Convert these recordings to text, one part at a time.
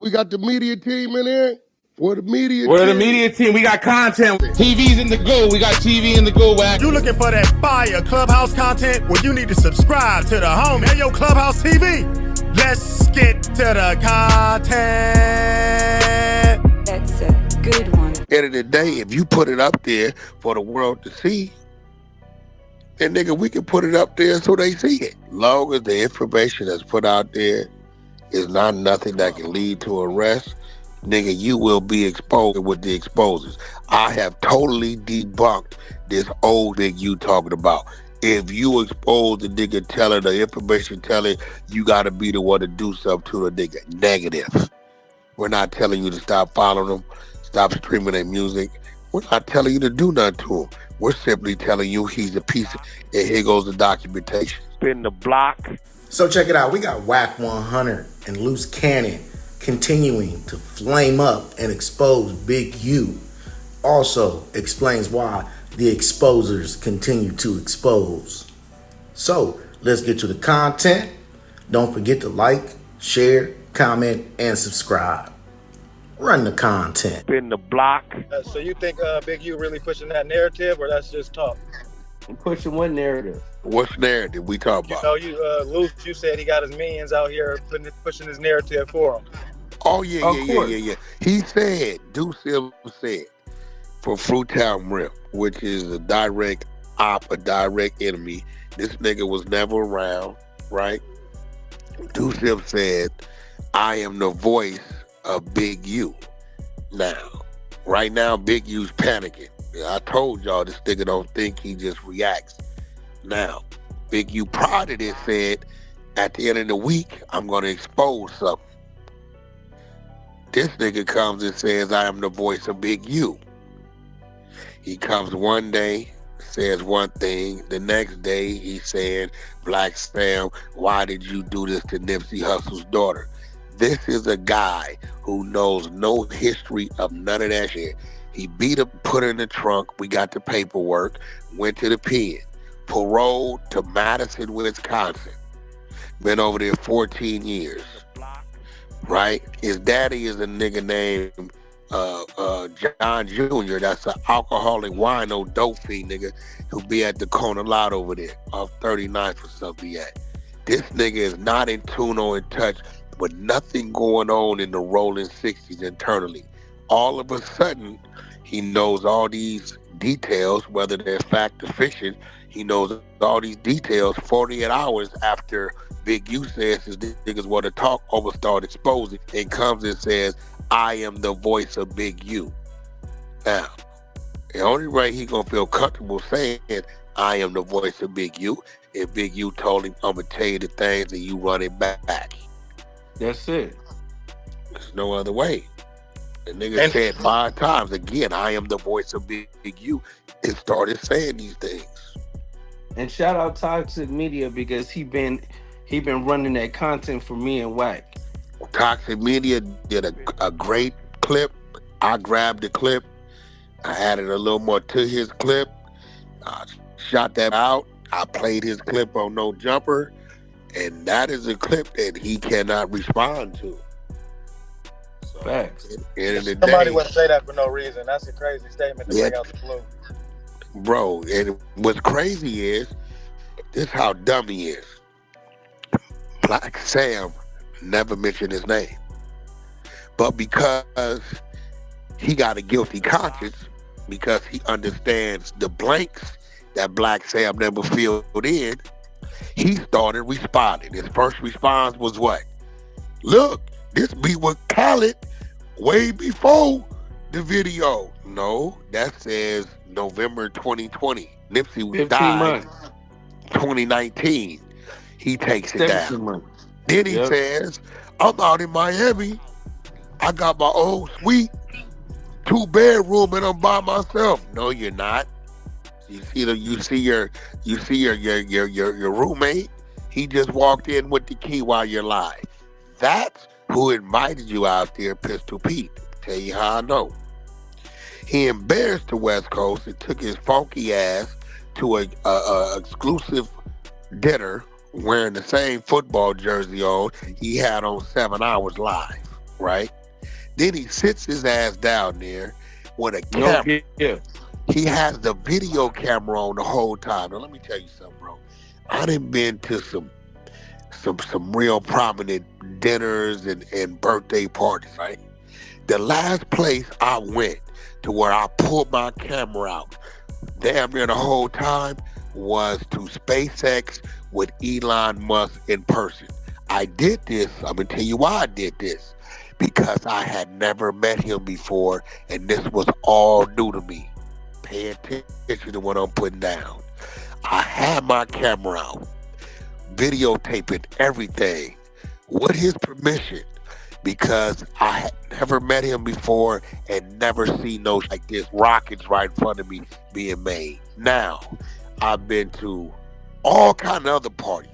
We got the media team in here. We're the media We're team. the media team. We got content. TV's in the go. We got TV in the go, Wack. You looking for that fire Clubhouse content? Well, you need to subscribe to the home. Hey, yo, Clubhouse TV. Let's get to the content. That's a good one. At the end of the day, if you put it up there for the world to see, then nigga, we can put it up there so they see it. Long as the information that's put out there is not nothing that can lead to arrest, nigga, you will be exposed with the exposers. I have totally debunked this old thing you talking about. If you expose the nigga telling the information telling, you got to be the one to do something to the nigga. Negative. We're not telling you to stop following them, stop streaming their music. We're not telling you to do nothing to him. We're simply telling you he's a piece of, and here goes the documentation. Spin the block. So check it out. We got Wack 100 and Luce Cannon continuing to flame up and expose Big U. Also explains why the exposers continue to expose. So let's get to the content. Don't forget to like, share, comment, and subscribe. Run the content. Spin the block. So you think Big U really pushing that narrative, or that's just talk? I'm pushing what narrative? What's narrative we talk about? Luce, you said he got his minions out here pushing his narrative for him. Oh, yeah. He said, Deuce said, for Fruitown Rip, which is a direct op, a direct enemy. This nigga was never around, right? Deuce said, I am the voice of Big U. Now, right now, Big U's panicking. I told y'all this nigga don't think, he just reacts. Now, Big U prior to this said, at the end of the week, I'm going to expose something. This nigga comes and says, I am the voice of Big U. He comes one day, says one thing. The next day, he's saying, Black Sam, why did you do this to Nipsey Hussle's daughter? This is a guy who knows no history of none of that shit. He beat him, put her in the trunk. We got the paperwork, went to the pen, paroled to Madison, Wisconsin. Been over there 14 years, right? His daddy is a nigga named John Jr. That's an alcoholic wino dope fiend nigga who be at the corner lot over there off 39th or something he at. This nigga is not in tune or in touch with nothing going on in the rolling 60s internally. All of a sudden, he knows all these details, whether they're fact or fiction. He knows all these details 48 hours after Big U says his niggas want to talk, over start exposing, and comes and says, I am the voice of Big U. Now, the only way he gonna feel comfortable saying, I am the voice of Big U, if Big U told him, I'm gonna tell you the things and you run it back. That's it. There's no other way. The nigga said 5 times again, I am the voice of Big U, and started saying these things. And shout out Toxic Media because he been running that content for me and Wack. Toxic Media did a great clip. I grabbed the clip. I added a little more to his clip. I shot that out. I played his clip on No Jumper. And that is a clip that he cannot respond to. So, facts. Somebody wouldn't say that for no reason. That's a crazy statement to bring out the blue. Bro, and what's crazy is, this is how dumb he is. Black Sam never mentioned his name. But because he got a guilty conscience, because he understands the blanks that Black Sam never filled in, he started responding. His first response was what? Look, this beat was Khaled way before the video. No, that says November 2020. Nipsey died 2019. He takes it down. Months. Then he says, I'm out in Miami. I got my own suite, 2-bedroom, and I'm by myself. No, you're not. You see your roommate. He just walked in with the key while you're live. That's who invited you out there, Pistol Pete. Tell you how I know. He embarrassed the West Coast and took his funky ass to a exclusive dinner wearing the same football jersey on he had on 7 Hours Live. right? Then he sits his ass down there with a No camera. gift. He has the video camera on the whole time. Now let me tell you something, bro. I done been to some real prominent dinners and birthday parties, right? The last place I went to where I pulled my camera out damn near the whole time was to SpaceX with Elon Musk in person. I did this, I'm gonna tell you why I did this. Because I had never met him before and this was all new to me. Pay attention to what I'm putting down. I had my camera out, videotaping everything with his permission because I had never met him before and never seen no like this rockets right in front of me being made. Now, I've been to all kind of other parties,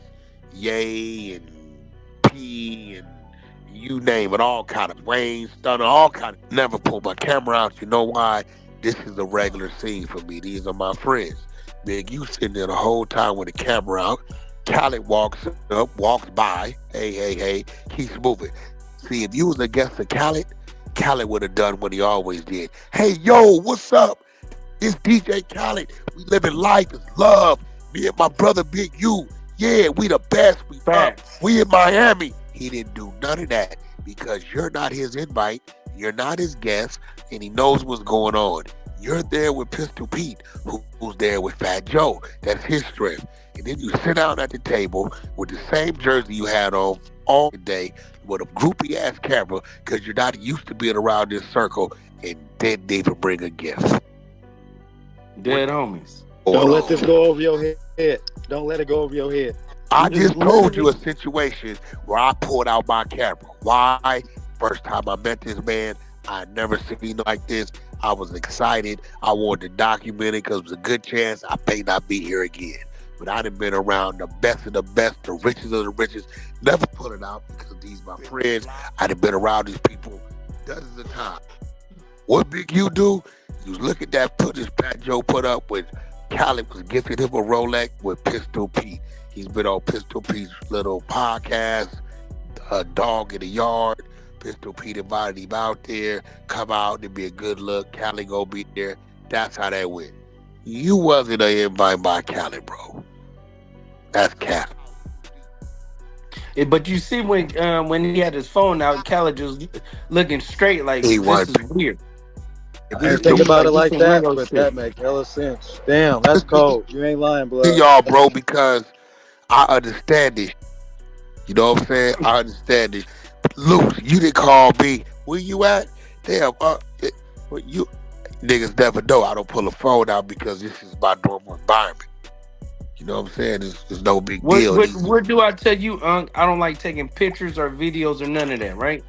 Yay and P and you name it, all kind of Wayne Stunner, all kind of. Never pull my camera out. You know why? This is a regular scene for me. These are my friends. Big, you sitting there the whole time with the camera out. Khaled walks up, walks by. Hey, hey, hey, keeps moving. See, if you was against the Khaled would have done what he always did. Hey, yo, what's up? This DJ Khaled. We living life is love. Me and my brother Big U. Yeah, we the best. We up. Facts. We in Miami. He didn't do none of that because you're not his invite. You're not his guest, and he knows what's going on. You're there with Pistol Pete, who's there with Fat Joe. That's his strength. And then you sit down at the table with the same jersey you had on all day with a groupie ass camera because you're not used to being around this circle and didn't even bring a gift. Dead homies. Don't let this go over your head. Don't let it go over your head. I just told you a situation where I pulled out my camera. Why? First time I met this man, I never seen like this. I was excited. I wanted to document it because it was a good chance I may not be here again. But I done been around the best of the best, the richest of the richest. Never put it out because these my friends. I done been around these people dozens of times. What Big you do? You look at that footage Pat Joe put up with Khaled was gifted him a Rolex with Pistol Pete. He's been on Pistol Pete's little podcast, Dog in the Yard. Pistol Pete invited him out there. Come out, it'd be a good look. Khaled gonna be there. That's how that went. You wasn't an invite by Khaled, bro. That's Khaled. But you see when he had his phone out, Khaled just looking straight like He this was. is weird. I didn't think about it like that, but that make hella sense. Damn, that's cold. You ain't lying, blood. Y'all, bro, because I understand this. You know what I'm saying? I understand this. Luce, you didn't call me. Where you at? Damn, you niggas never know. I don't pull a phone out because this is my normal environment. You know what I'm saying? It's no big deal. What do I tell you, I don't like taking pictures or videos or none of that, right?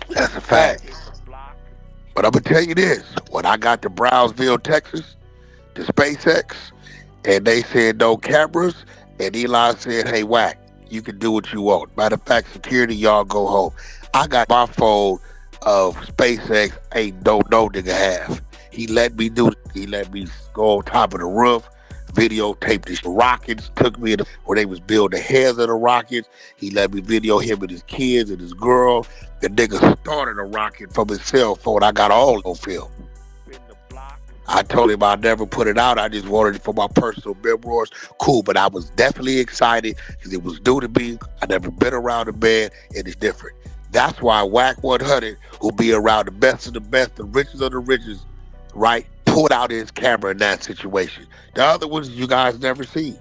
That's a fact. But I'm gonna tell you this: when I got to Brownsville, Texas, to SpaceX, and they said no cameras, and Elon said, "Hey, Wack, you can do what you want. Matter of fact, security, y'all go home." I got my phone of SpaceX ain't no nigga have. He let me do it. He let me go on top of the roof, videotape the rockets, took me to where they was building the heads of the rockets. He let me video him and his kids and his girl. The nigga started a rocket from his cell phone. I got all on film. I told him I'd never put it out. I just wanted it for my personal memoirs. Cool, but I was definitely excited because it was new to me. I never been around a man, and it's different. That's why Wack 100, who be around the best of the best, the richest of the richest, right, pulled out his camera in that situation. The other ones you guys never see.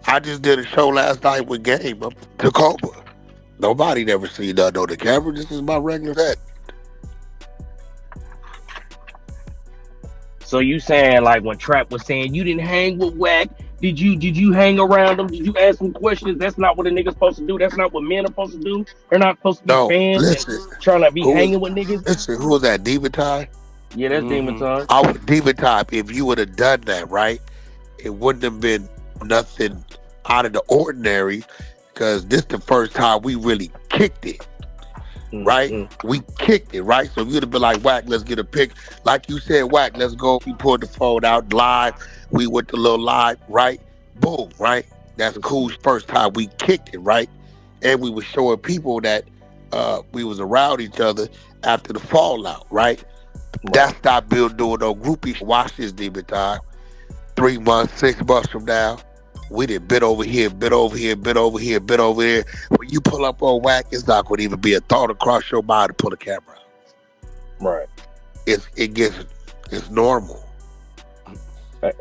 I just did a show last night with Game up in Tacoma. Nobody never seen nothing on the camera. This is my regular set. So you saying like when Trap was saying you didn't hang with Wack? Did you hang around him? Did you ask him questions? That's not what a nigga's supposed to do. That's not what men are supposed to do. They're not supposed to be No, fans listen. and trying to be hanging with niggas. Listen, who was that? Diva Time? Yeah, that's Demon Time. I was Diva Time. If you would have done that, right, it wouldn't have been nothing out of the ordinary because this the first time we really kicked it. Right? We kicked it, right? So you'd have been like, Wack, let's get a pic. Like you said, Wack, let's go. We pulled the phone out live. We went to little live, right? Boom, right? That's cool. First time we kicked it, right? And we were showing people that we was around each other after the fallout, right? That's not Bill doing no groupie. Watch this, demon time. 3 months, 6 months from now, we done bit over here, bit over here, bit over here, bit over there. When you pull up on Wack, it's not going to even be a thought across your mind to pull the camera out. Right. It's normal.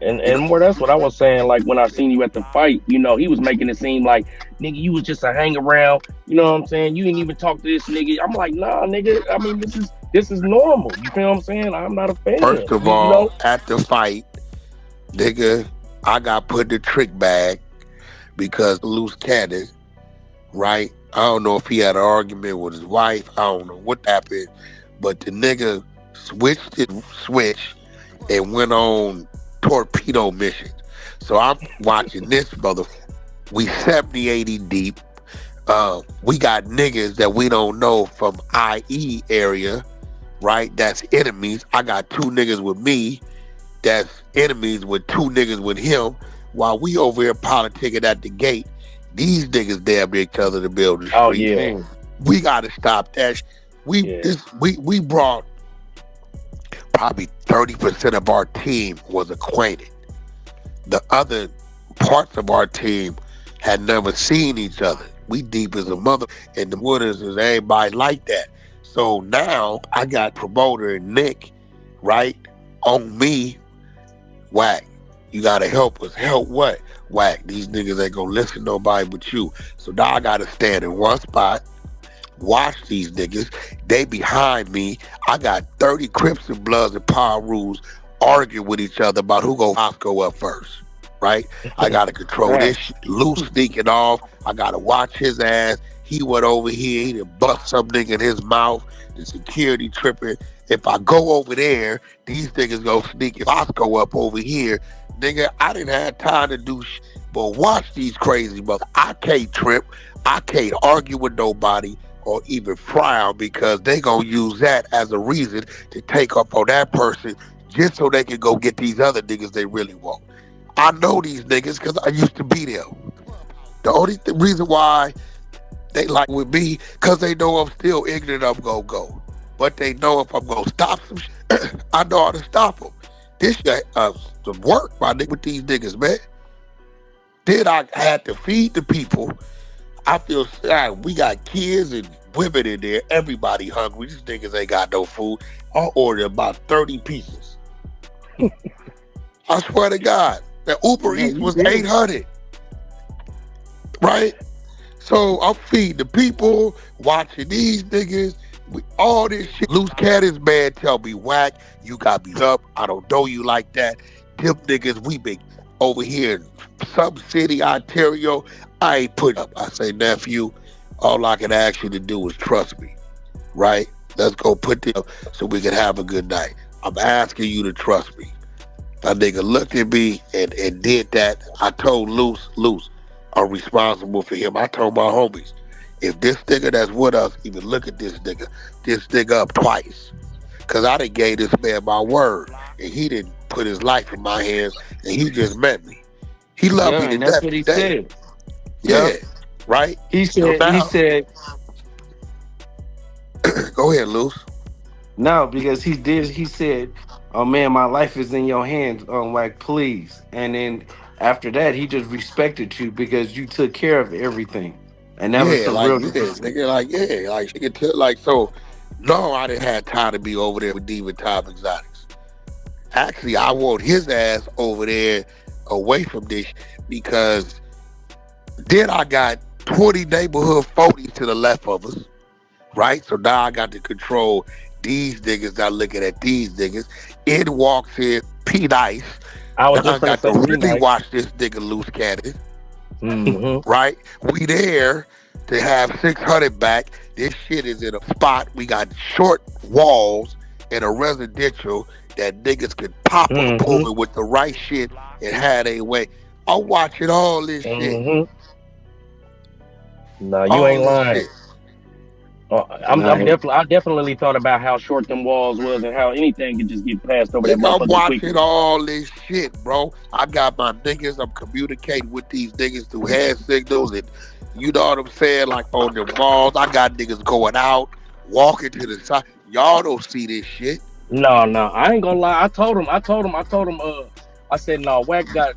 And more, that's what I was saying. Like when I seen you at the fight, you know, he was making it seem like, nigga, you was just a hang around. You know what I'm saying? You didn't even talk to this nigga. I'm like, nah, nigga. I mean, this is normal. You feel what I'm saying? I'm not a fan. First of all, at the fight, nigga, I got put in the trick bag because Luce Cannon, right? I don't know if he had an argument with his wife. I don't know what happened, but the nigga switched and went on torpedo mission. So I'm watching this brother. We 70, 80 deep. We got niggas that we don't know from IE area, right? That's enemies. I got 2 niggas with me that's enemies with 2 niggas with him. While we over here politicking at the gate, these niggas damn near each other to build the street. Oh yeah. We gotta stop that. We brought probably 30% of our team was acquainted. The other parts of our team had never seen each other. We deep as a mother, and the Wooders is everybody like that. So now I got promoter and Nick, right, on me. Wack, you gotta help us. Help what? Wack, these niggas ain't gonna listen to nobody but you. So now I gotta stand in one spot, watch these niggas. They behind me. I got 30 Crips and Bloods and Power Rules arguing with each other about who go Moscow up first. Right? I gotta control this shit. Luce sneaking off. I gotta watch his ass. He went over here, he done bust some nigga in his mouth. The security tripping. If I go over there, these niggas go sneak Moscow up over here. Nigga, I didn't have time to do shit. But watch these crazy mother. I can't trip. I can't argue with nobody or even frown because they gonna use that as a reason to take up on that person just so they can go get these other niggas they really want. I know these niggas because I used to be them. The only reason why they like with me because they know I'm still ignorant, I'm gonna go. But they know if I'm gonna stop some shit, I know how to stop them. This shit some work, my nigga, with these niggas, man. Then I had to feed the people. I feel sad. We got kids and women in there. Everybody hungry. These niggas ain't got no food. I ordered about 30 pieces. I swear to God. The Uber Eats was 800. Right? So I'm feeding the people, watching these niggas, with all this shit. Luce Cannon's man tell me, Wack, you got me up. I don't know you like that. Them niggas, we been over here in some city, Ontario. I ain't put up. I say, nephew, all I can ask you to do is trust me. Right? Let's go put this up so we can have a good night. I'm asking you to trust me. That nigga looked at me and did that. I told Luce, I'm responsible for him. I told my homies, if this nigga that's with us even look at this nigga up twice. Cause I done gave this man my word and he didn't put his life in my hands and he just met me. He loved me to and death. that's what he said. Yeah, right? He said, go ahead, Luce. No, because he said, oh man, my life is in your hands, Wack, please. And then after that, he just respected you because you took care of everything. And that was some real nigga, so no, I didn't have time to be over there with Diva Top Exotics. Actually, I want his ass over there away from this because then I got 20 neighborhood 40s to the left of us, right? So now I got to control these niggas, not looking at these niggas. In walks in P Nice. I was just got to really watch this nigga Luce Cannon. Mm-hmm. Right? We there to have 600 back. This shit is in a spot. We got short walls in a residential that niggas could pop on the pullman with the right shit and have their way. I'm watching all this shit. No, you ain't lying. I definitely thought about how short them walls was and how anything could just get passed over that motherfucker. I'm watching all this shit, bro. I got my niggas. I'm communicating with these niggas through hand signals and You know what I'm saying? Like on the malls, I got niggas going out, walking to the side. Y'all don't see this shit. No, no, I ain't gonna lie. I told him. I said, no, Wack got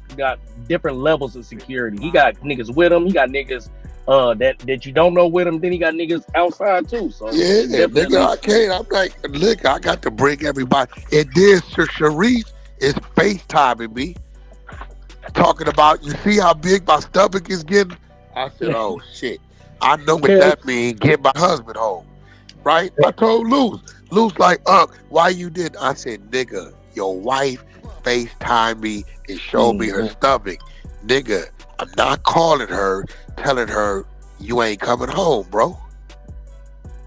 different levels of security. He got niggas with him. He got niggas that you don't know with him. Then he got niggas outside too. So Yeah, it's nigga, definitely I can't. I'm like, look, I got to bring everybody. And then Sharice is FaceTiming me, talking about, you see how big my stomach is getting? I said, oh shit. I know what hell. that means. Get my husband home. Right? I told Luce. Luce like, why you did? I said, nigga, your wife FaceTime me and showed me her Mhm. stomach. Nigga, I'm not calling her, telling her you ain't coming home, bro.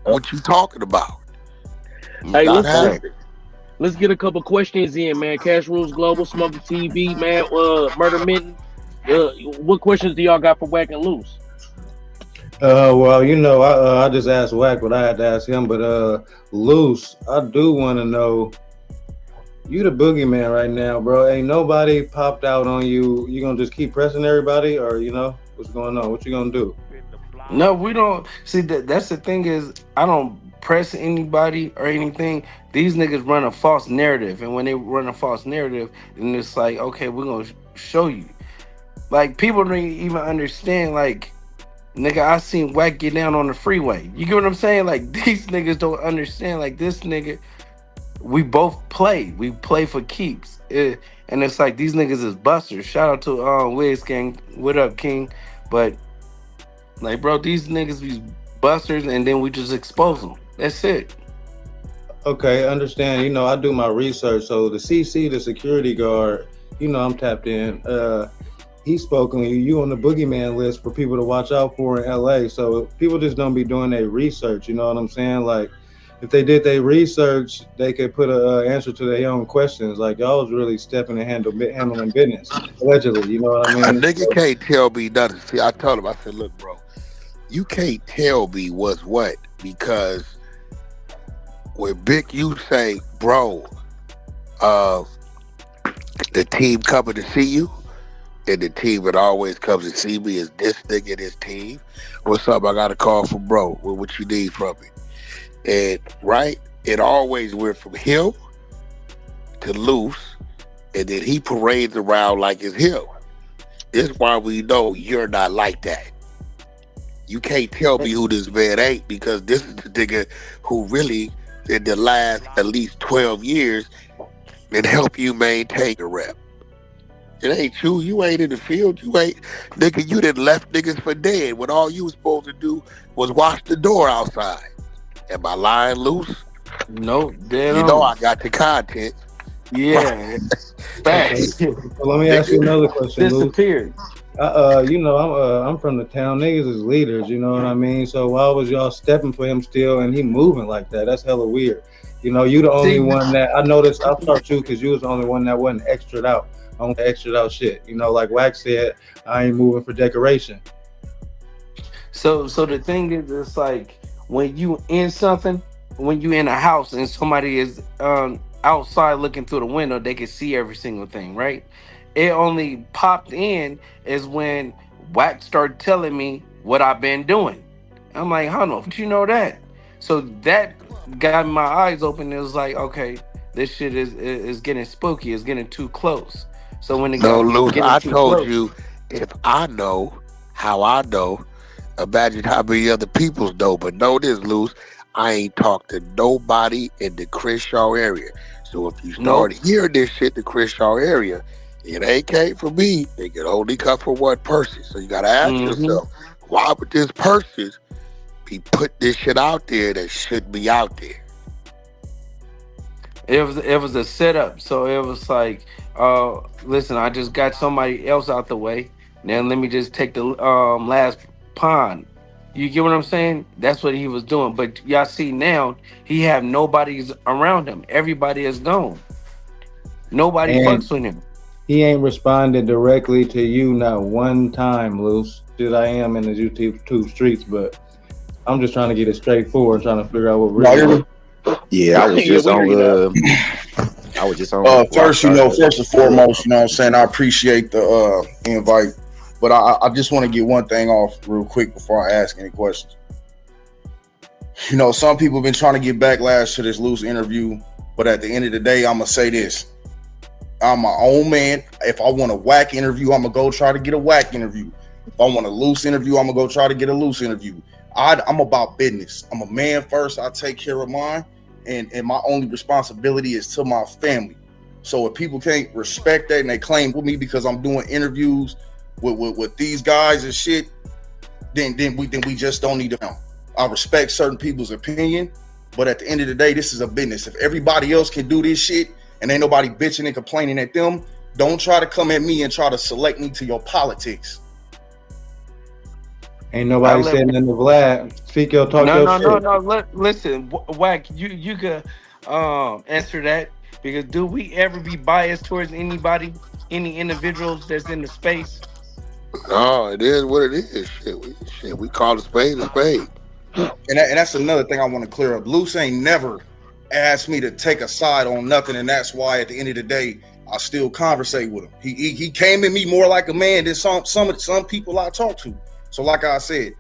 Uh, What you talking about? Hey, Not let's happening. let's get a couple questions in, man. Cash Rules Global, Smoking TV, man. Murder Mitten. What questions do y'all got for Wack and Loose? Well, I just asked Wack what I had to ask him, but Loose, I do want to know. You the boogeyman right now, bro. Ain't nobody popped out on you. You gonna just keep pressing everybody, or what's going on? What you gonna do? No, we don't see that. That's the thing is, I don't press anybody or anything. These niggas run a false narrative, and when they run a false narrative, then it's like, okay, we're gonna show you. Like people don't even understand. Like nigga, I seen Wack get down on the freeway. You get what I'm saying? Like these niggas don't understand. Like this nigga, we both play. We play for keeps. And it's like these niggas is busters. Shout out to Wiz Gang. What up, King? But like, bro, these niggas be busters, and then we just expose them. That's it. Okay, understand. I do my research. So the CC, the security guard, I'm tapped in. He spoke on you. You on the boogeyman list for people to watch out for in LA. So people just don't be doing their research. You know what I'm saying? Like, if they did their research, they could put a answer to their own questions. Like y'all was really stepping and handling business allegedly. You know what I A mean? nigga can't tell me nothing. See, I told him, I said, look, bro, you can't tell me what's what, because when Big you say, bro, uh, the team coming to see you, and the team that always comes to see me is this nigga and his team. What's up? I got a call from bro. What you need from me? And right, it always went from him to Loose, and then he parades around like it's him. This is why we know you're not like that. You can't tell me who this man ain't, because this is the nigga who really, in the last at least 12 years, and help you maintain a rep. It ain't you. You ain't in the field. You ain't, nigga, you done left niggas for dead when all you was supposed to do was watch the door outside. Am I lying, Loose? No, dead You know on. I got the content. Right, Yeah, Okay. facts. So let me ask you nigga. another question, Lou. Disappeared. I'm from the town. Niggas is leaders. You know what I mean. So why was y'all stepping for him still, and he moving like that? That's hella weird. You the only See, one that I noticed. I'll start you because you was the only one that wasn't extra out on the extra out shit. Like Wax said, I ain't moving for decoration. so the thing is, it's like when you in something, when you in a house and somebody is outside looking through the window, they can see every single thing, right? It only popped in is when Wax started telling me what I've been doing. I'm like, hold on, but you know that? So that got my eyes open. It was like, okay, this shit is getting spooky. It's getting too close. So when it No, got Luce, getting I too told close, you, if I know how I know, imagine how many other people know. But know this, Luce, I ain't talked to nobody in the Crenshaw area. So if you start nope. hearing this shit in the Crenshaw area, it ain't came from me. It can only come from one person. So you gotta ask Hmm. yourself, why would this person be putting this shit out there that shouldn't be out there? It was a setup. So it was like, listen, I just got somebody else out the way. Now let me just take the last pawn. You get what I'm saying? That's what he was doing. But y'all see now, he have nobody's around him. Everybody is gone. Nobody And fucks with him. he ain't responded directly to you not one time, Luce. Shit, I am in the YouTube streets, but I'm just trying to get it straightforward, trying to figure out what Y'all really. hear me? Yeah, I was Yeah, just we hear on you now. I was just on Rock First, Star first and foremost, I appreciate the invite. But I just want to get one thing off real quick before I ask any questions. You know, some people have been trying to get backlash to this Luce interview, but at the end of the day, I'm gonna say this: I'm my own man. If I want a Wack interview, I'm gonna go try to get a Wack interview. If I want a Luce interview, I'm gonna go try to get a Luce interview. I'm about business. I'm a man first. I take care of mine, and my only responsibility is to my family. So if people can't respect that and they claim with me because I'm doing interviews with these guys and shit, then we just don't need them. I respect certain people's opinion, but at the end of the day, this is a business. If everybody else can do this shit and ain't nobody bitching and complaining at them, don't try to come at me and try to select me to your politics. Ain't nobody saying nothing to Vlad. Speak your talk your shit. No. Listen, Wack, you could answer that, because do we ever be biased towards anybody, any individuals that's in the space? No, it is what it is. We call a spade a spade. And that's another thing I want to clear up. Luce ain't never asked me to take a side on nothing, and that's why at the end of the day, I still conversate with him. He came at me more like a man than some people I talk to. So like I said,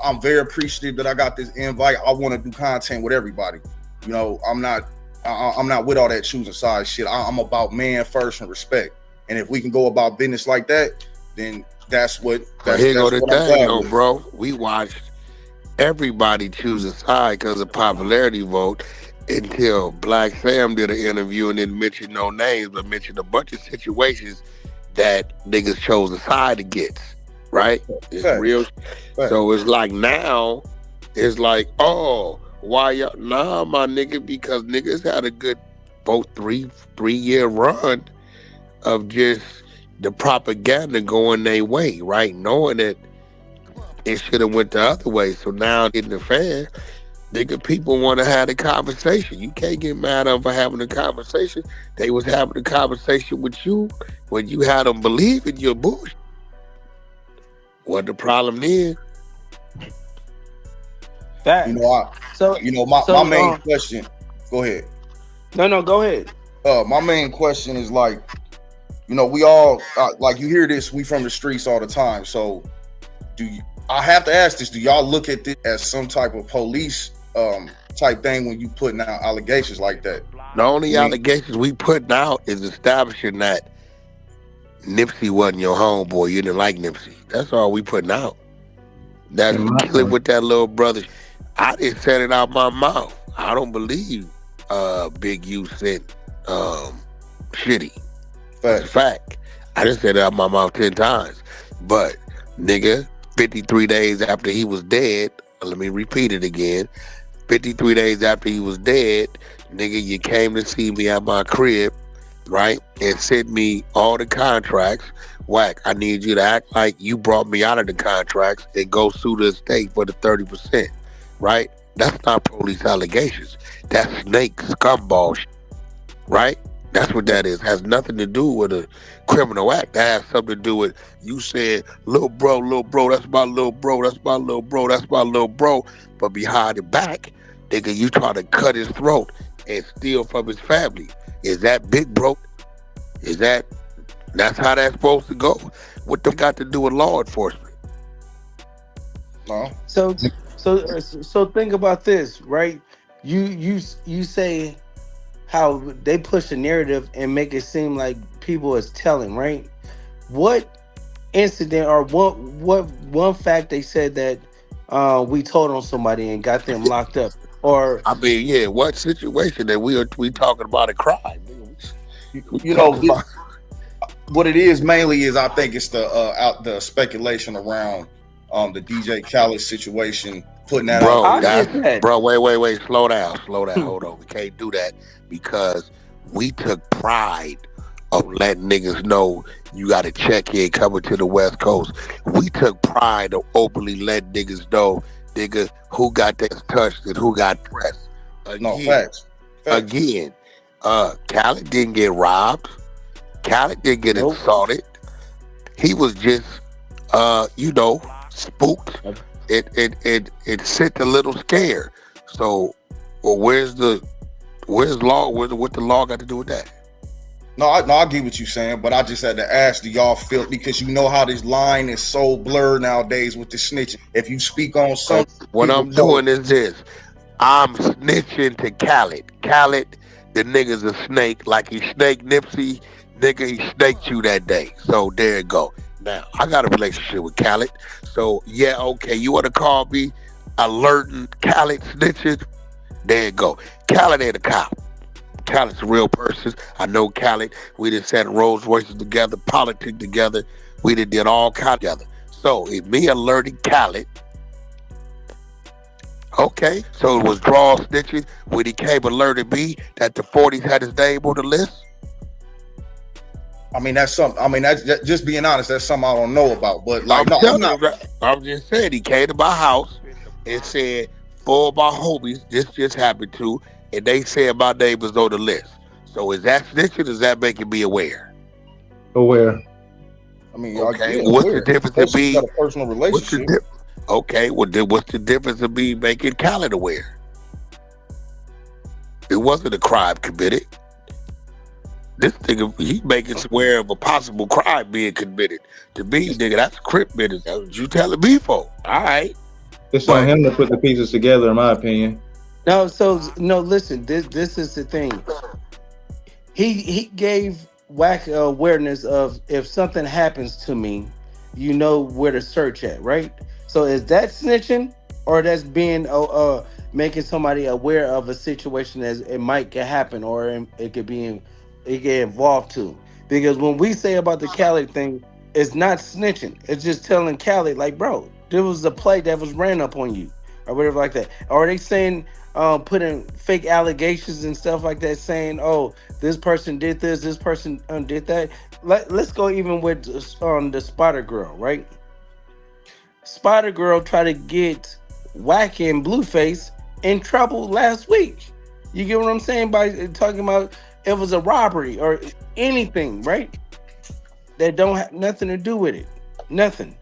I'm very appreciative that I got this invite. I want to do content with everybody. You know, I'm not with all that choosing sides shit. I'm about man first and respect. And if we can go about business like that, then that's what I'm glad with. Bro. We watched everybody choose a side because of popularity vote until Black Sam did an interview and didn't mention no names, but mentioned a bunch of situations that niggas chose a side against. Right? It's real. So it's like now, it's like, oh, why y'all? Nah, my nigga, because niggas had a good both three-year run of just the propaganda going their way, right? Knowing that it should have went the other way. So now getting the fair, nigga, people want to have a conversation. You can't get mad at them for having a conversation. They was having a conversation with you when you had them believe in your bullshit. What the problem is? That. My main question. Go ahead. No, go ahead. My main question is like, you know, we all like you hear this. We from the streets all the time. So, I have to ask this? Do y'all look at this as some type of police type thing when you putting out allegations like that? The only allegations we putting out is establishing that Nipsey wasn't your homeboy. You didn't like Nipsey. That's all we putting out. That's killing with that little brother. I didn't say it out my mouth. I don't believe Big U sent shitty. That's a fact. I just said it out my mouth 10 times. But nigga, 53 days after he was dead, let me repeat it again. 53 days after he was dead, nigga, you came to see me at my crib, right? And sent me all the contracts. Wack, I need you to act like you brought me out of the contracts and go sue the estate for the 30%, right? That's not police allegations. That's snake scumball shit, right? That's what that is. Has nothing to do with a criminal act. That has something to do with you saying, little bro, that's my little bro, that's my little bro, that's my little bro. But behind the back, nigga, you try to cut his throat and steal from his family. Is that big bro? That's how that's supposed to go? What they got to do with law enforcement? No. So think about this, right? You say how they push the narrative and make it seem like people is telling, right? What incident or what one fact they said that we told on somebody and got them locked up? Or I mean, yeah, what situation that we talking about a crime? You know, what it is mainly is I think it's the speculation around the DJ Khaled situation, putting that out. Bro, wait, slow down, hold on. We can't do that because we took pride of letting niggas know you got to check in coming to the West Coast. We took pride of openly letting niggas know, nigga, who got that touched and who got pressed. Facts. Again, Khaled didn't get robbed. Khaled didn't get insulted. He was just, spooked. It sent a little scare. So, where's law? What the law got to do with that? I get what you're saying, but I just had to ask, do y'all feel, because you know how this line is so blurred nowadays with the snitching. If you speak on some What people I'm know. doing is this. I'm snitching to Khaled. Khaled, the nigga's a snake. Like he snaked Nipsey, nigga, he snaked you that day. So there it go. Now, I got a relationship with Khaled. So, yeah, okay, you want to call me alerting Khaled snitches? There you go. Khaled ain't a cop. Khaled's a real person. I know Khaled. We done sat in Rolls Royces together, politic together. We did all kind together. So, if me alerting Khaled, okay, so it was draw snitching when he came alerted me that the 40s had his name on the list. I mean, that's something. I mean, that's just being honest. That's something I don't know about. But like, I'm no, I'm telling not. him that. I'm just saying he came to my house and said, four of my homies, this just happened to, and they said my name was on the list. So is that snitching? Is that making me aware? Aware. I mean, Okay, yeah, what's the aware, difference in especially if you me? got a personal What's the relationship. difference? Okay, well, then what's the difference in me making Khaled aware? It wasn't a crime committed. This nigga, he making us aware of a possible crime being committed. To me, nigga, that's crip business. That's what you telling me for. All right. It's on But him to put the pieces together, in my opinion. No, so no, listen, this is the thing. He gave Wack awareness of if something happens to me, you know where to search at, right? So is that snitching or that's being making somebody aware of a situation as it might could happen or it could be it get involved to? Because when we say about the Cali thing, it's not snitching. It's just telling Cali like, bro, there was a play that was ran up on you or whatever like that. Or are they saying putting fake allegations and stuff like that, saying, "Oh, this person did this person did that." Let's go even with the Spider Girl, right? Spider Girl tried to get Wack and Blueface in trouble last week. You get what I'm saying by talking about it was a robbery or anything, right? That don't have nothing to do with it. Nothing.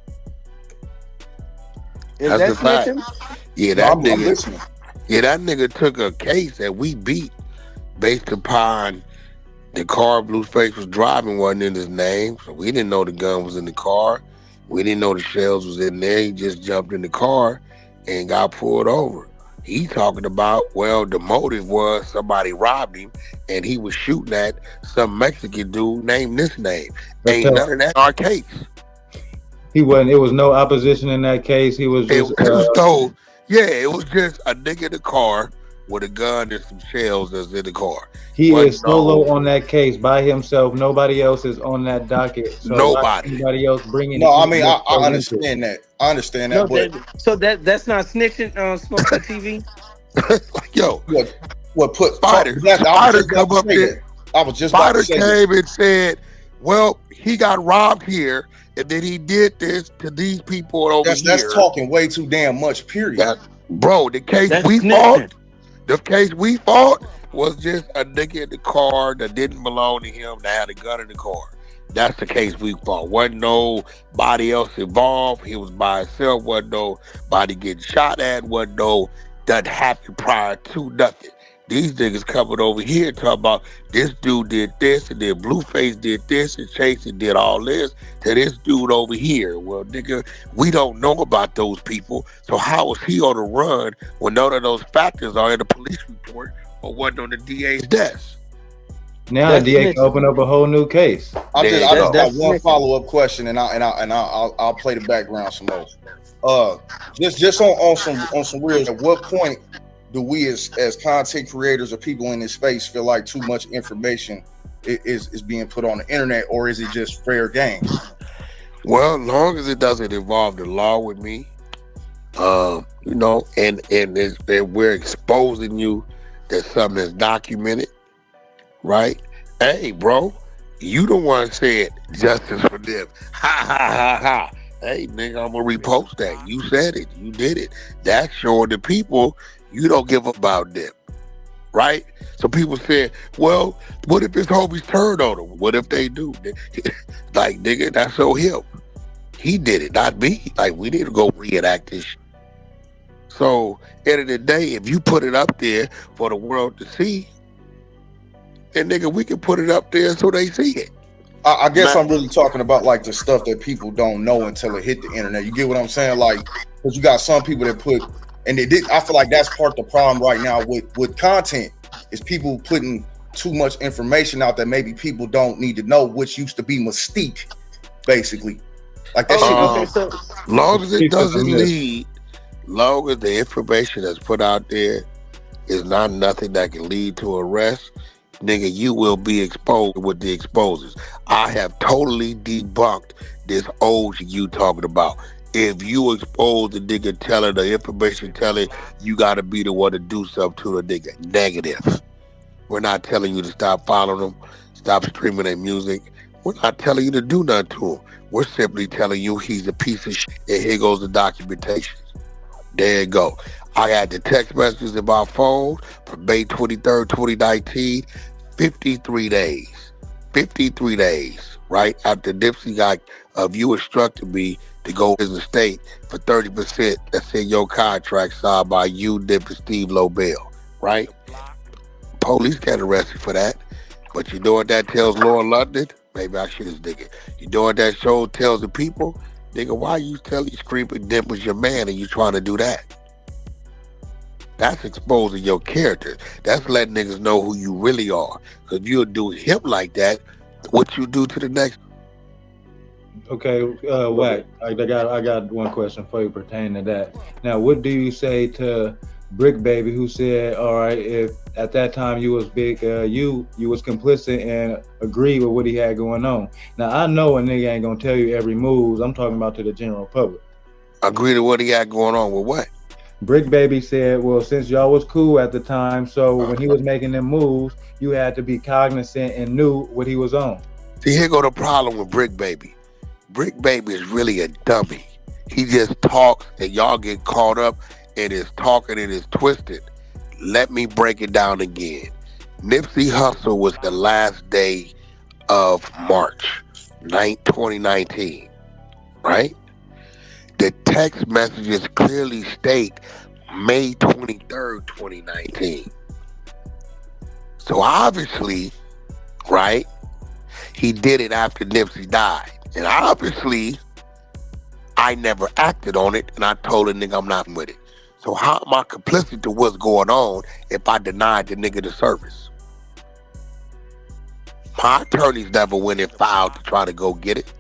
Is that's that a fact. snitching? Yeah, No, that I'm nigga. listening. Yeah, that nigga took a case that we beat based upon the car Blueface was driving wasn't in his name, so we didn't know the gun was in the car. We didn't know the shells was in there. He just jumped in the car and got pulled over. He talking about, well, the motive was somebody robbed him and he was shooting at some Mexican dude named this name. That's Ain't how none of that in our case. he wasn't. It was no opposition in that case. He was just. It was no, yeah, it was just a nigga in the car with a gun and some shells that's in the car. He is Wasn't solo no on that case by himself. Nobody else is on that docket. So why is nobody. anybody else bringing No, I mean, anyone I else into it? understand that. I understand No, that, but that's not snitching. Smokey TV. Like, yo, what what put talk, Spider, that, I was Spider just about come to up say there. that. I was just about to Spider say that. came and said, well, he got robbed here, and then he did this to these people over That's here. talking way too damn much. Period. That, bro, That's snitching. the case we fought was just a nigga in the car that didn't belong to him that had a gun in the car. That's the case we fought. Wasn't nobody else involved. He was by himself. Wasn't nobody getting shot at. Wasn't no that happened prior to nothing. These niggas coming over here talking about this dude did this and then Blueface did this and Chase and did all this to this dude over here. Well, nigga, we don't know about those people. So how is he on the run when none of those factors are in the police report or wasn't on the DA's desk? Now the That's DA can snitching. open up a whole new case. There you I just go. got That's one snitching. follow up question, and I'll play the background some more. Just on some real. At what point do we as content creators or people in this space feel like too much information is being put on the internet, or is it just fair game? Well, as long as it doesn't involve the law with me, and we're exposing you that something is documented, right? Hey, bro, you the one said justice for them. Ha ha ha ha. Hey, nigga, I'm gonna repost that. You said it. You did it. That's showing the people you don't give about them, right? So people say, well, what if his homies turn on him? What if they do? Like, nigga, that's so him. He did it, not me. Like, we didn't go reenact this shit. So, end of the day, if you put it up there for the world to see, and nigga, we can put it up there so they see it. I guess I'm really talking about like the stuff that people don't know until it hit the internet. You get what I'm saying? Like, because you got some people that put, and they did. I feel like that's part of the problem right now with content is people putting too much information out that maybe people don't need to know, which used to be mystique, basically. Like that shit. Long as it doesn't lead, long as the information that's put out there is not nothing that can lead to arrest, nigga, you will be exposed with the exposers. I have totally debunked this old you talking about. If you expose the nigga telling the information telling, you got to be the one to do something to the nigga. Negative. We're not telling you to stop following them, stop streaming their music. We're not telling you to do nothing to him. We're simply telling you he's a piece of shit, and here goes the documentation. There you go. I had the text messages in my phone from May 23rd, 2019, 53 days. 53 days, right? After Nipsey got, you instructed me to go to his estate for 30% that's in your contract signed by you, Nip, and Steve Lobel, right? Police can't arrest you for that. But you know what that tells Laura London? Maybe I should have nigga. You know what that show tells the people? Nigga, why you telling Screaming Nip was your man and you trying to do that? That's exposing your character. That's letting niggas know who you really are. Because if you'll do him like that, what you do to the next? Okay, Wack, I got one question for you pertaining to that. Now, what do you say to Bricc Baby, who said, all right, if at that time you was big, you was complicit and agreed with what he had going on. Now, I know a nigga ain't gonna tell you every move. I'm talking about to the general public. Agree to what he had going on with what? Bricc Baby said, well, since y'all was cool at the time, so when he was making them moves, you had to be cognizant and knew what he was on. See, here go the problem with Bricc Baby. Bricc Baby is really a dummy. He just talks and y'all get caught up in his talking and his twisted. Let me break it down again. Nipsey Hussle was the last day of March 9, 2019, right? The text messages clearly state May 23rd, 2019. So obviously, right, he did it after Nipsey died. And obviously, I never acted on it, and I told the nigga I'm not with it. So how am I complicit to what's going on if I denied the nigga the service? My attorneys never went and filed to try to go get it.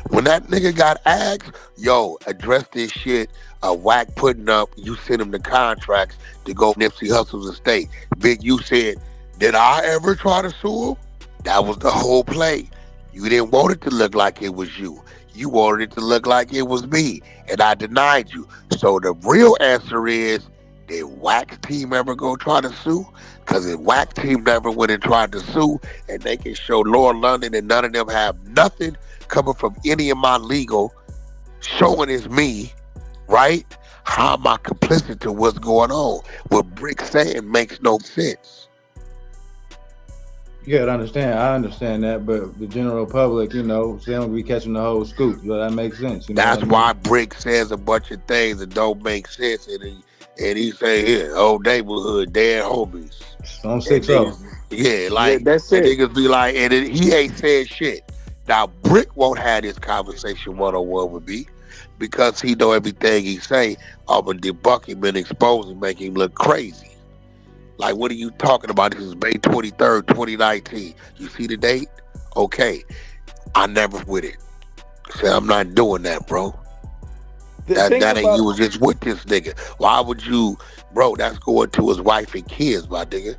When that nigga got asked, yo, address this shit, Wack putting up, you sent him the contracts to go Nipsey Hussle's estate. Big U said, did I ever try to sue him? That was the whole play. You didn't want it to look like it was you. You wanted it to look like it was me, and I denied you. So the real answer is, did Wack's team ever go try to sue? Because if Wack's team never went and tried to sue, and they can show Laura London and none of them have nothing coming from any of my legal showing it's me, right? How am I complicit to what's going on? What Bricc saying makes no sense. Yeah, I understand that, but the general public, you know, they don't be catching the whole scoop. So that makes sense. You know That's why Bricc says a bunch of things that don't make sense, and he say, here, old neighborhood, dead homies. On 6-0. Yeah, like, that's and it. niggas be like, and he ain't said shit. Now, Bricc won't have this conversation one-on-one with me because he know everything he say, I'm going to debunk him and expose him, make him look crazy. Like, what are you talking about? This is May 23rd, 2019. You see the date? Okay. I never with it. Said, I'm not doing that, bro. That ain't you was just with this nigga. Why would you, bro, that's going to his wife and kids, my nigga.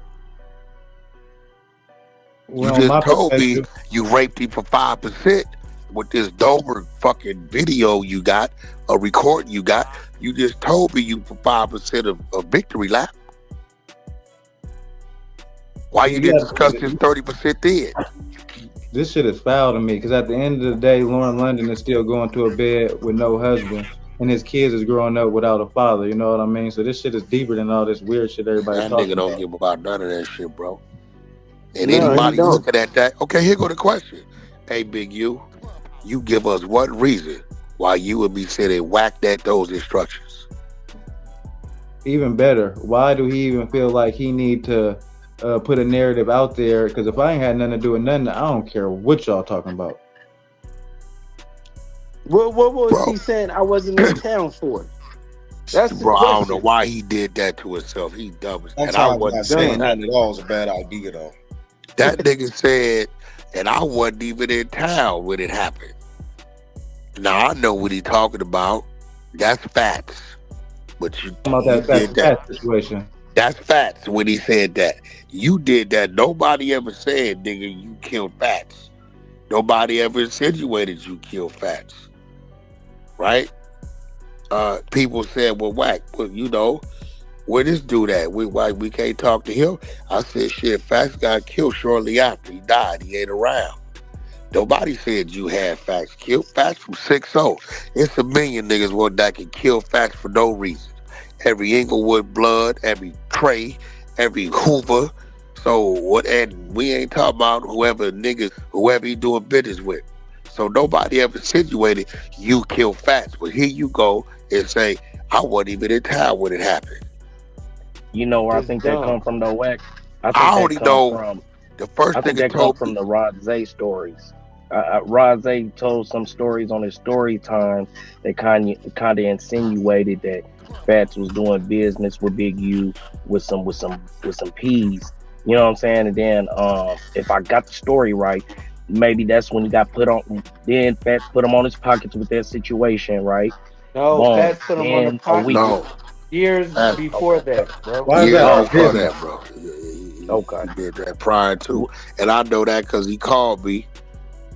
Well, you just told me you raped him for 5% with this Dober fucking video you got, a recording you got. You just told me you for 5% of victory lap. Why you didn't discuss this 30% then? This shit is foul to me because at the end of the day, Lauren London is still going to a bed with no husband, and his kids is growing up without a father. You know what I mean? So this shit is deeper than all this weird shit everybody's talking about. That nigga don't give about none of that shit, bro. And anybody looking at that, okay, here go the question. Hey, Big U, you give us what reason why you would be sitting whacked at those instructions? Even better, why do he even feel like he need to put a narrative out there. Because if I ain't had nothing to do with nothing, I don't care what y'all talking about. What was bro. he saying? I wasn't in town for. That's the Bro, I don't know question. why he did that to himself. He dumb as, and I Sometimes not wasn't saying Done. nothing at all is a bad idea, though. that nigga said, and I wasn't even in town when it happened. Now I know what he talking about. That's facts. But About you that did that. situation. That's facts when he said that. You did that. Nobody ever said, nigga, you killed Fats. Nobody ever insinuated you killed Fats. Right? People said, well, Wack, well, where this dude at? Why we can't talk to him? I said, shit, Fats got killed shortly after he died. He ain't around. Nobody said you had Facts killed. Facts from 6-0. It's a million niggas that can kill Facts for no reason. Every Inglewood blood, every Trey, every Hoover. So what? And we ain't talking about whoever he doing business with. So nobody ever insinuated you killed Facts. But here you go and say, I wasn't even in town when it happened. You know where I Just think that come dumb. from though, Wack? I think I that only come know from the first I think nigga that come told from me. the Rod Zay stories. Rod Zay told some stories on his story time that kind of insinuated that Fats was doing business with Big U with some peas. You know what I'm saying? And then if I got the story right, maybe that's when he got put on. Then Fats put him on his pockets with that situation, right? No, Boom. Fats put him on the Then a week. pockets No. years Fats, before Okay. that, bro. Why is that years our Oh, before okay. business? that, bro. Okay. He did that prior to. And I know that because he called me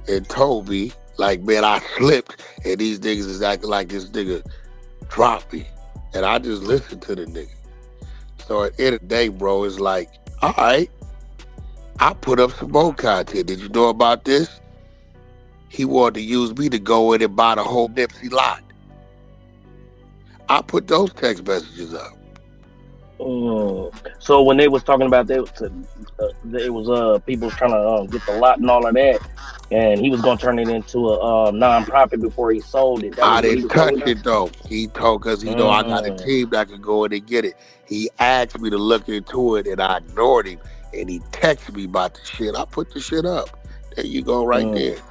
and told me, like, man, I slipped, and these niggas is acting like this nigga dropped me. And I just listened to the nigga. So at the end of the day, bro, it's like, all right, I put up some more content. Did you know about this? He wanted to use me to go in and buy the whole Nipsey lot. I put those text messages up. So when they was talking about it was people was trying to get the lot and all of that, and he was gonna turn it into a non-profit before he sold it. That was I what he didn't was talking touch about. it though. He told because I got a Mm, team that could go in and get it. He asked me to look into it and I ignored him. And he texted me about the shit. I put the shit up. There you go, right there. mm,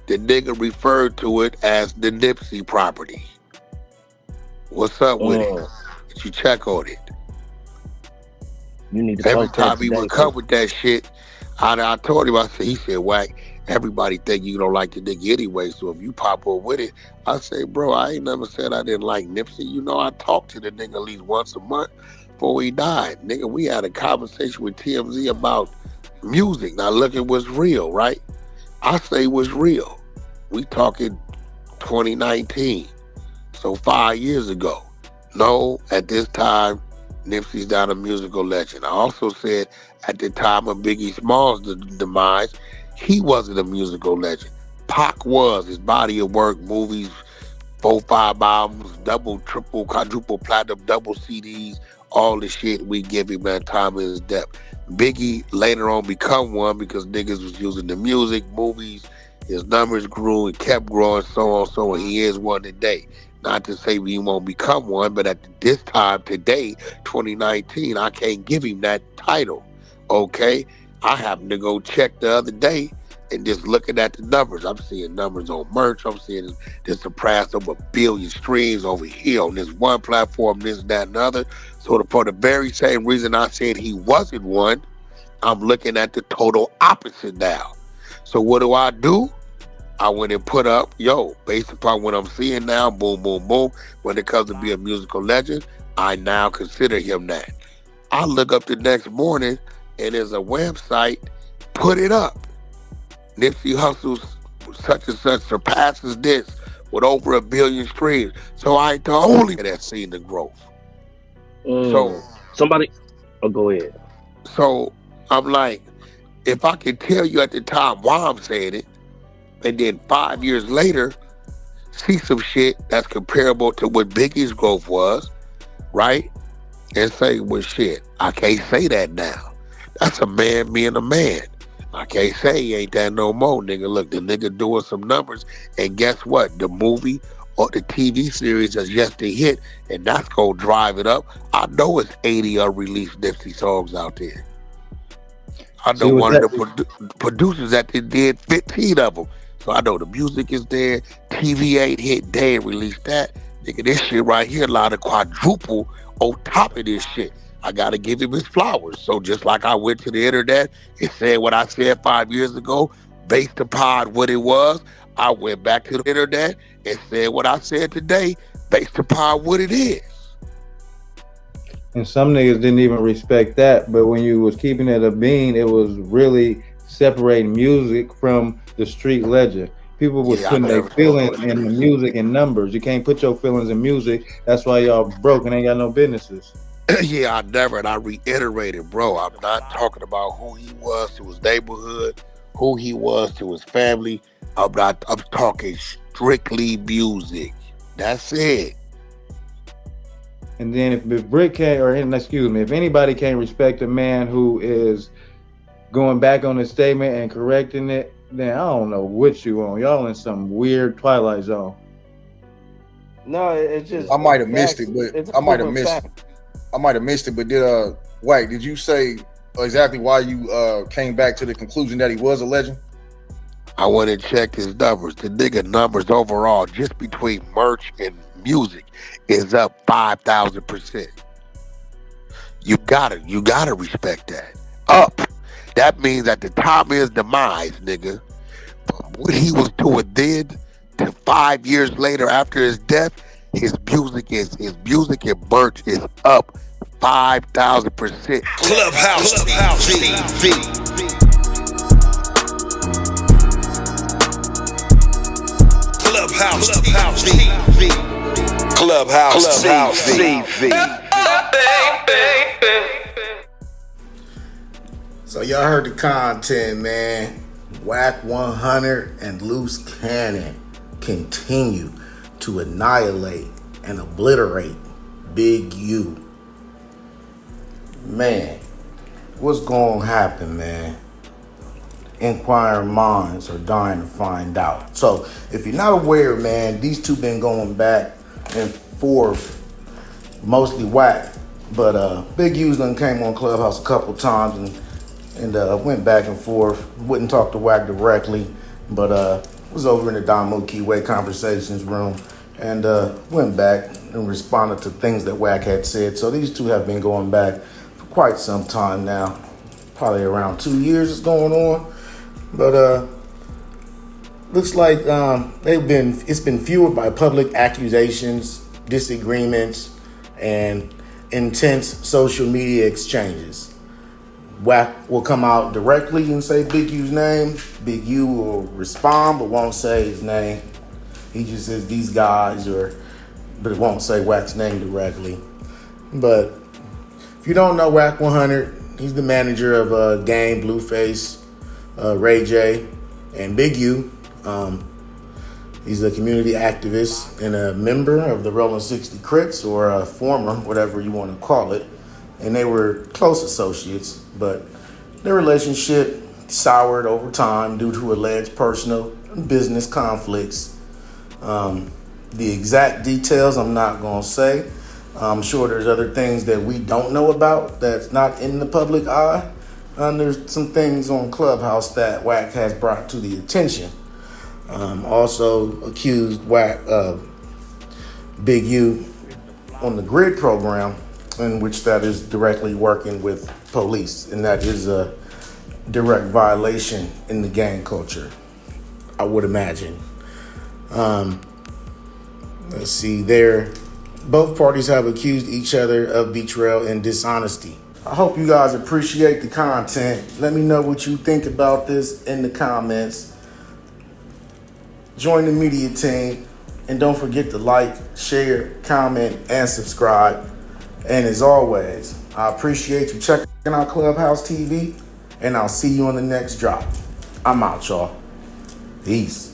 The nigga referred to it as the Nipsey property. What's up with it? mm. Did you check on it? You need to Every post that time he today, would come cause with that shit, I told him, he said, Wack, everybody think you don't like the nigga anyway, so if you pop up with it, I say, bro, I ain't never said I didn't like Nipsey. I talked to the nigga at least once a month before he died. Nigga, we had a conversation with TMZ about music. Now look at what's real, right? I say what's real. We talking 2019, so 5 years ago. No, at this time, Nipsey's not a musical legend. I also said at the time of Biggie Small's demise, he wasn't a musical legend. Pac was. His body of work, movies, 4, 5 albums, double, triple, quadruple platinum, double CDs, all the shit we give him at time of his death. Biggie later on become one because niggas was using the music, movies, his numbers grew and kept growing, so on, so on. He is one today. Not to say we won't become one, but at this time today, 2019, I can't give him that title. Okay? I happened to go check the other day and just looking at the numbers. I'm seeing numbers on merch. I'm seeing this surpassed over 1 billion streams over here on this one platform, this, that, and other. So for the very same reason I said he wasn't one, I'm looking at the total opposite now. So what do? I went and put up, based upon what I'm seeing now, boom, boom, boom. When it comes to be a musical legend, I now consider him that. I look up the next morning and there's a website, put it up. Nipsey Hussle's such and such surpasses this with over 1 billion streams. So I ain't the only that's seen the growth. So, mm. Somebody, oh, go ahead. so I'm like, if I can tell you at the time why I'm saying it, and then 5 years later, see some shit that's comparable to what Biggie's growth was, right? And say, well, shit, I can't say that now. That's a man being a man. I can't say he ain't that no more, nigga. Look, the nigga doing some numbers, and guess what? The movie or the TV series is just a hit, and that's gonna drive it up. I know it's 80 unreleased Nipsey songs out there. I See know what one of that? the producers that did 15 of them. So I know the music is there. TV ain't hit. They ain't released that. Nigga, this shit right here, a lot of quadruple on top of this shit. I gotta give him his flowers. So just like I went to the internet and said what I said 5 years ago, based upon what it was, I went back to the internet and said what I said today, based upon what it is. And some niggas didn't even respect that. But when you was keeping it a bean, it was really separating music from the street legend. People was Yeah, I putting their never spoke on feelings the in the streets. music and numbers. You can't put your feelings in music. That's why y'all broke and ain't got no businesses. Yeah, I never, and I reiterated, bro, I'm not talking about who he was to his neighborhood, who he was to his family. I'm talking strictly music. That's it. And then if Bricc can't, or excuse me, if anybody can't respect a man who is going back on his statement and correcting it, then I don't know what you on. Y'all in some weird twilight zone. No, it's just I might have missed facts. it, but It's a I might have proven missed. fact. I might have missed it, but did Wack? Did you say exactly why you came back to the conclusion that he was a legend? I went and checked his numbers. The nigga numbers overall, just between merch and music, is up 5,000%. You gotta respect that. Up. That means at the time of his demise, nigga, from what he was doing then to 5 years later after his death, his music and merch is up 5,000%. Clubhouse TV. Clubhouse TV. Clubhouse TV. So y'all heard the content, man. Wack 100 and Luce Cannon continue to annihilate and obliterate Big U. Man, what's gonna happen, man? Inquiring minds are dying to find out. So if you're not aware, man, these two been going back and forth, mostly Wack, but Big U's done came on Clubhouse a couple times and went back and forth. Wouldn't talk to Wack directly, but was over in the Don Mookie Way Conversations room and went back and responded to things that Wack had said. So these two have been going back for quite some time now. Probably around 2 years it's going on. But looks like it's been fueled by public accusations, disagreements, and intense social media exchanges. Wack will come out directly and say Big U's name. Big U will respond but won't say his name. He just says these guys, but it won't say Wack's name directly. But if you don't know Wack 100, he's the manager of Game, Blueface, Ray J, and Big U. He's a community activist and a member of the Rolling 60 Crips, or a former, whatever you want to call it. And they were close associates, but their relationship soured over time due to alleged personal and business conflicts. The exact details I'm not going to say. I'm sure there's other things that we don't know about that's not in the public eye. There's some things on Clubhouse that Wack has brought to the attention. Also accused Wack of Big U on the GRID program, in which that is directly working with police, and that is a direct violation in the gang culture, I would imagine. Let's see there. Both parties have accused each other of betrayal and dishonesty. I hope you guys appreciate the content. Let me know what you think about this in the comments. Join the media team, and don't forget to like, share, comment, and subscribe. And as always, I appreciate you checking out Clubhouse TV, and I'll see you on the next drop. I'm out, y'all. Peace.